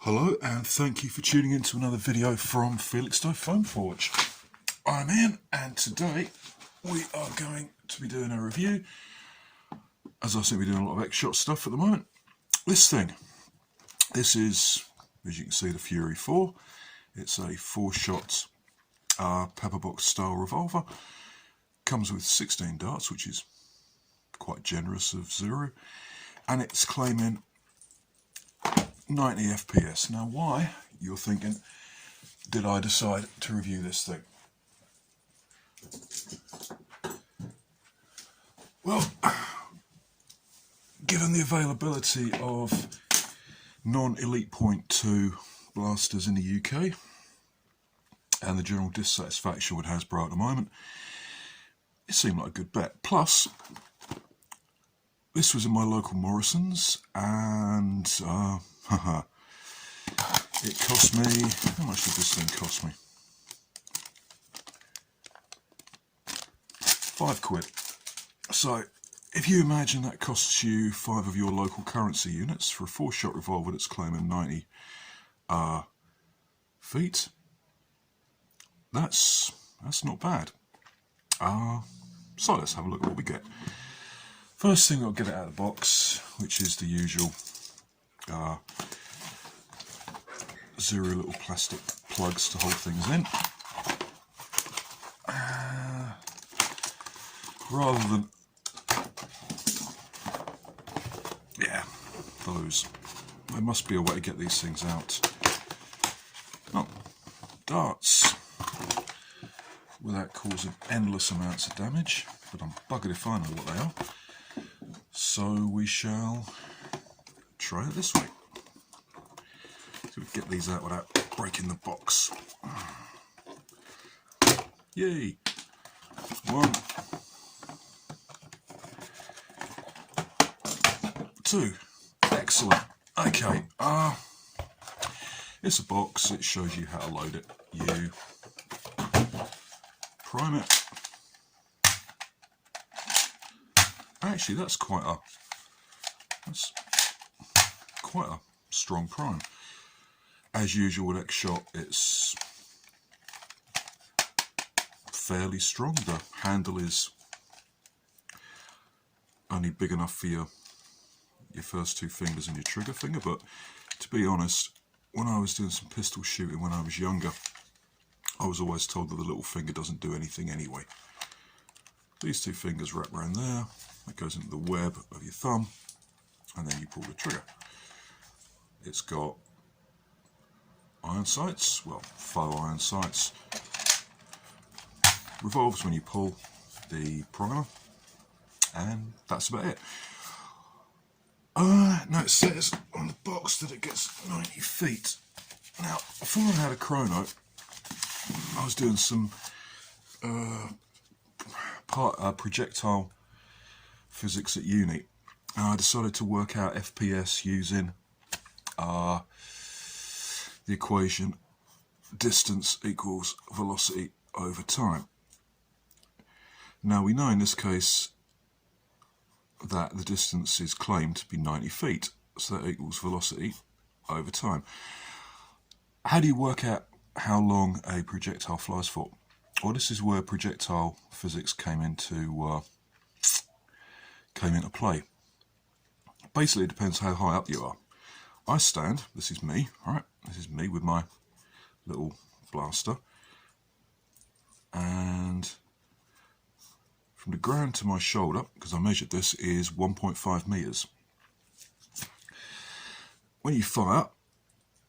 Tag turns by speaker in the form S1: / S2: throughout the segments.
S1: Hello and thank you for tuning in to another video from Felixstowe Foam Forge. I'm Ian and today we are going to be doing a review, as I seem to be doing a lot of X-Shot stuff at the moment. This is, as you can see, the Fury 4. It's a 4-shot pepperbox style revolver. Comes with 16 darts, which is quite generous of 0, and it's claiming 90 FPS. Now why, you're thinking, did I decide to review this thing? Well, given the availability of non-Elite Point 2 blasters in the UK and the general dissatisfaction with Hasbro at the moment, it seemed like a good bet. Plus, this was in my local Morrison's and it cost me, how much did this thing cost me? £5. So if you imagine that costs you 5 of your local currency units for a 4-shot revolver that's claiming 90 feet, that's not bad. So let's have a look at what we get. First thing, I'll get it out of the box, which is the usual 0 little plastic plugs to hold things in. Rather than, those, there must be a way to get these things out. Oh, darts, without causing endless amounts of damage, but I'm buggered if I know what they are. So we shall try it this way. So we get these out without breaking the box. Yay! 1, 2. Excellent. Okay. It's a box. It shows you how to load it. You prime it. Actually, that's quite a strong prime. As usual with X-Shot, it's fairly strong. The handle is only big enough for your first 2 fingers and your trigger finger, but to be honest, when I was doing some pistol shooting when I was younger, I was always told that the little finger doesn't do anything anyway. These 2 fingers wrap around there, that goes into the web of your thumb, and then you pull the trigger. It's got iron sights, well, faux iron sights. Revolves when you pull the primer, and that's about it. Now it says on the box that it gets 90 feet. Now, before I had a chrono, I was doing some projectile physics at uni, and I decided to work out FPS using the equation distance equals velocity over time. Now we know in this case that the distance is claimed to be 90 feet, so that equals velocity over time. How do you work out how long a projectile flies for? Well, this is where projectile physics came into play. Basically, it depends how high up you are. I stand, this is me, alright, this is me with my little blaster, and from the ground to my shoulder, because I measured this, is 1.5 meters. When you fire,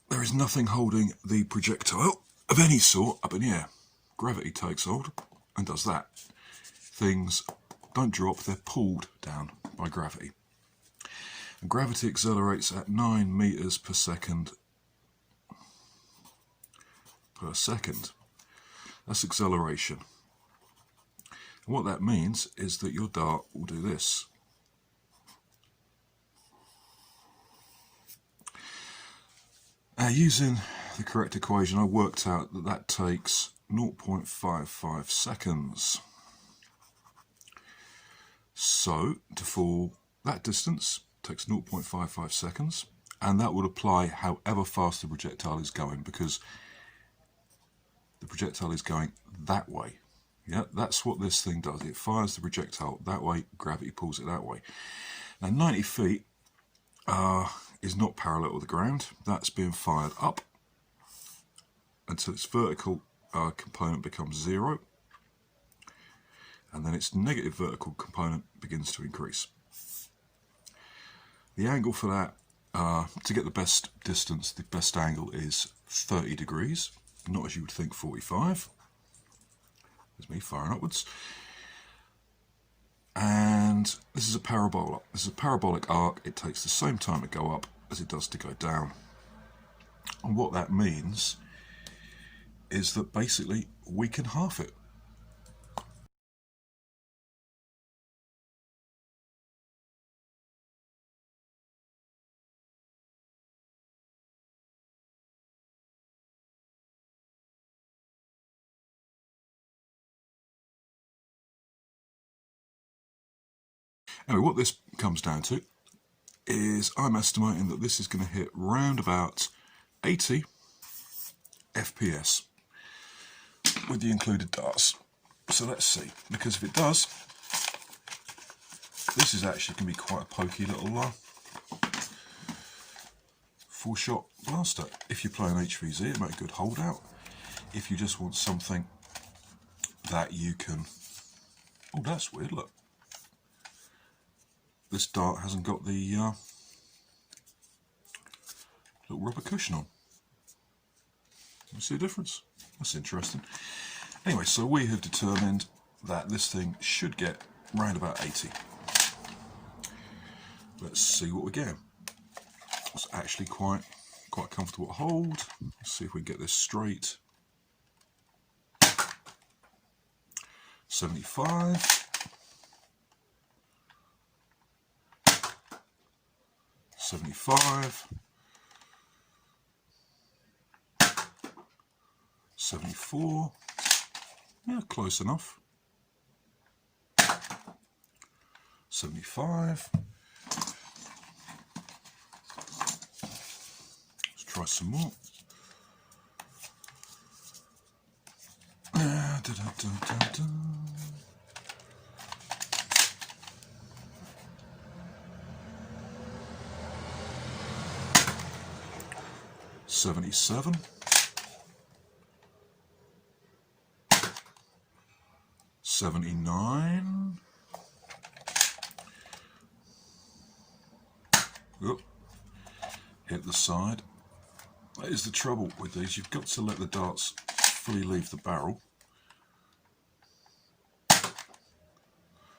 S1: there is nothing holding the projectile of any sort up in the air. Gravity takes hold and does that. Things don't drop, they're pulled down by gravity. And gravity accelerates at 9 meters per second That's acceleration. And what that means is that your dart will do this. Now, using the correct equation, I worked out that that takes 0.55 seconds. So, to fall that distance takes 0.55 seconds, and that would apply however fast the projectile is going, because the projectile is going that way. Yeah, that's what this thing does. It fires the projectile that way, gravity pulls it that way. Now 90 feet is not parallel to the ground. That's being fired up until its vertical component becomes 0, and then its negative vertical component begins to increase. The angle for that, to get the best distance, the best angle is 30 degrees, not as you would think 45. There's me firing upwards. And this is a parabola. This is a parabolic arc. It takes the same time to go up as it does to go down. And what that means is that basically we can half it. Anyway, what this comes down to is I'm estimating that this is going to hit round about 80 FPS with the included darts. So let's see, because if it does, this is actually going to be quite a pokey little 4-shot blaster. If you're playing HVZ, it might be a good holdout. If you just want something that you can... Oh, that's weird, look. This dart hasn't got the little rubber cushion on. You see the difference? That's interesting. Anyway, so we have determined that this thing should get round about 80. Let's see what we get. It's actually quite comfortable to hold. Let's see if we can get this straight. 75. 75. 74. Yeah, close enough. 75. Let's try some more. Da, da, da, da, da. $77. 79. Oh, hit the side. That is the trouble with these. You've got to let the darts fully leave the barrel.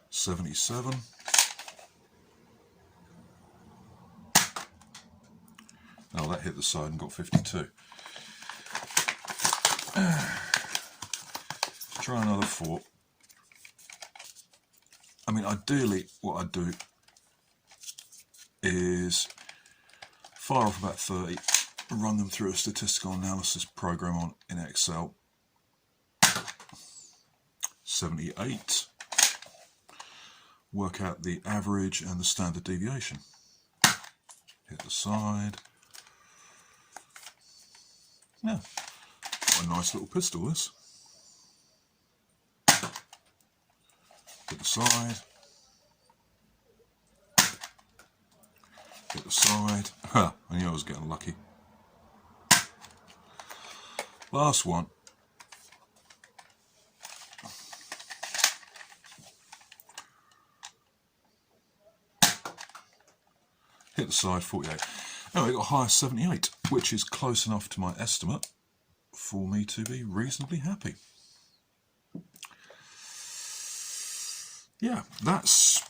S1: 77. Oh, that hit the side and got 52. Try another 4. I mean, ideally, what I'd do is fire off about 30, run them through a statistical analysis program in Excel. 78. Work out the average and the standard deviation. Hit the side. Yeah, quite a nice little pistol, this. Hit the side. Hit the side. Ha! I knew I was getting lucky. Last one. Hit the side, 48. Anyway, I got a high 78, which is close enough to my estimate for me to be reasonably happy. Yeah, that's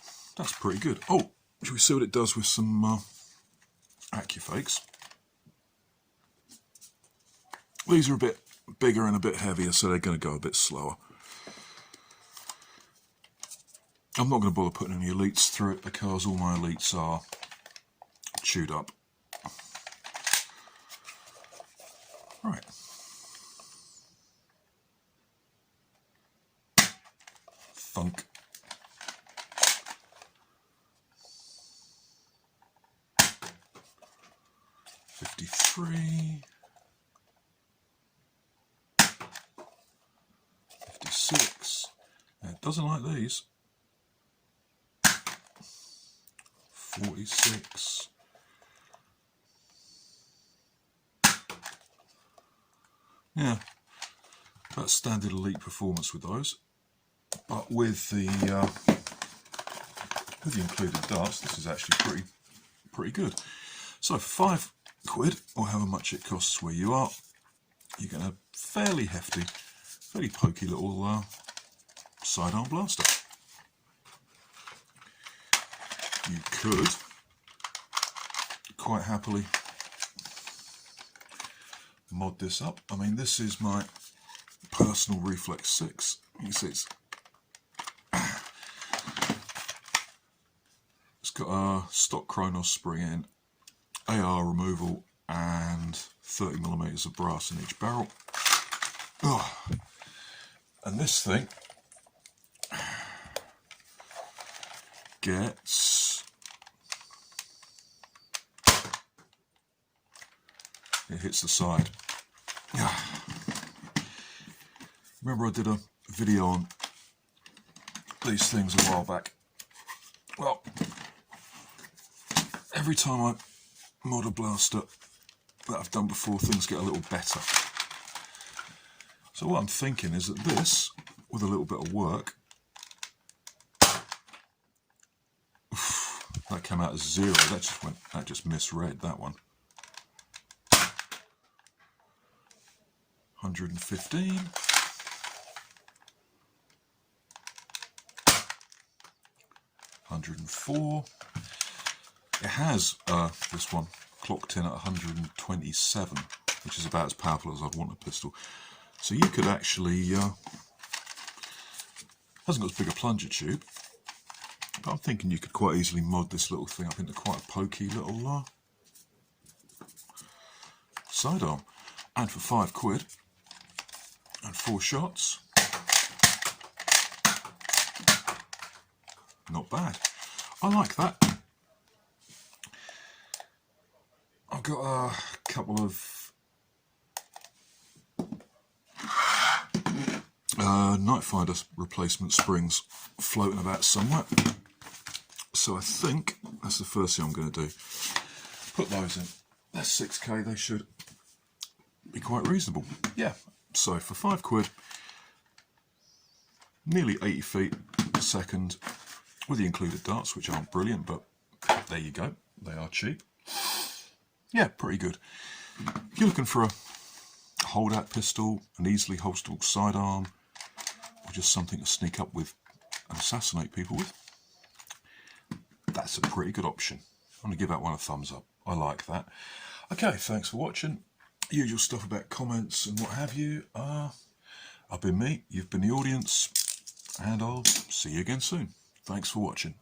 S1: pretty good. Oh, shall we see what it does with some AccuFakes? These are a bit bigger and a bit heavier, so they're going to go a bit slower. I'm not going to bother putting any elites through it because all my elites are chewed up. Right. Thunk. 53, 56. Now, it doesn't like these. 46. Yeah, that's standard elite performance with those. But with the included darts, this is actually pretty good. So for £5, or however much it costs where you are, you get a fairly hefty, fairly pokey little sidearm blaster. You could quite happily mod this up. I mean, this is my personal Reflex 6. You can see it's got a stock Kronos spring in, AR removal, and 30mm of brass in each barrel. Oh. And this thing gets, it hits the side. Remember I did a video on these things a while back. Well, every time I mod a blaster that I've done before, things get a little better. So what I'm thinking is that this, with a little bit of work, that came out as 0. That just misread that one. 115. 104. It has this one clocked in at 127, which is about as powerful as I'd want a pistol. So you could actually, hasn't got as big a plunger tube, but I'm thinking you could quite easily mod this little thing up into quite a pokey little sidearm. And for £5 and 4 shots, not bad. I like that. I've got a couple of Nightfinder replacement springs floating about somewhere. So I think that's the first thing I'm going to do. Put those in. That's £6. They should be quite reasonable. Yeah. So for £5, nearly 80 feet a second, with the included darts, which aren't brilliant, but there you go. They are cheap. Yeah, pretty good. If you're looking for a hold-out pistol, an easily holsterable sidearm, or just something to sneak up with and assassinate people with, that's a pretty good option. I'm going to give that one a thumbs up. I like that. Okay, thanks for watching. Usual stuff about comments and what have you. I've been me, you've been the audience, and I'll see you again soon. Thanks for watching.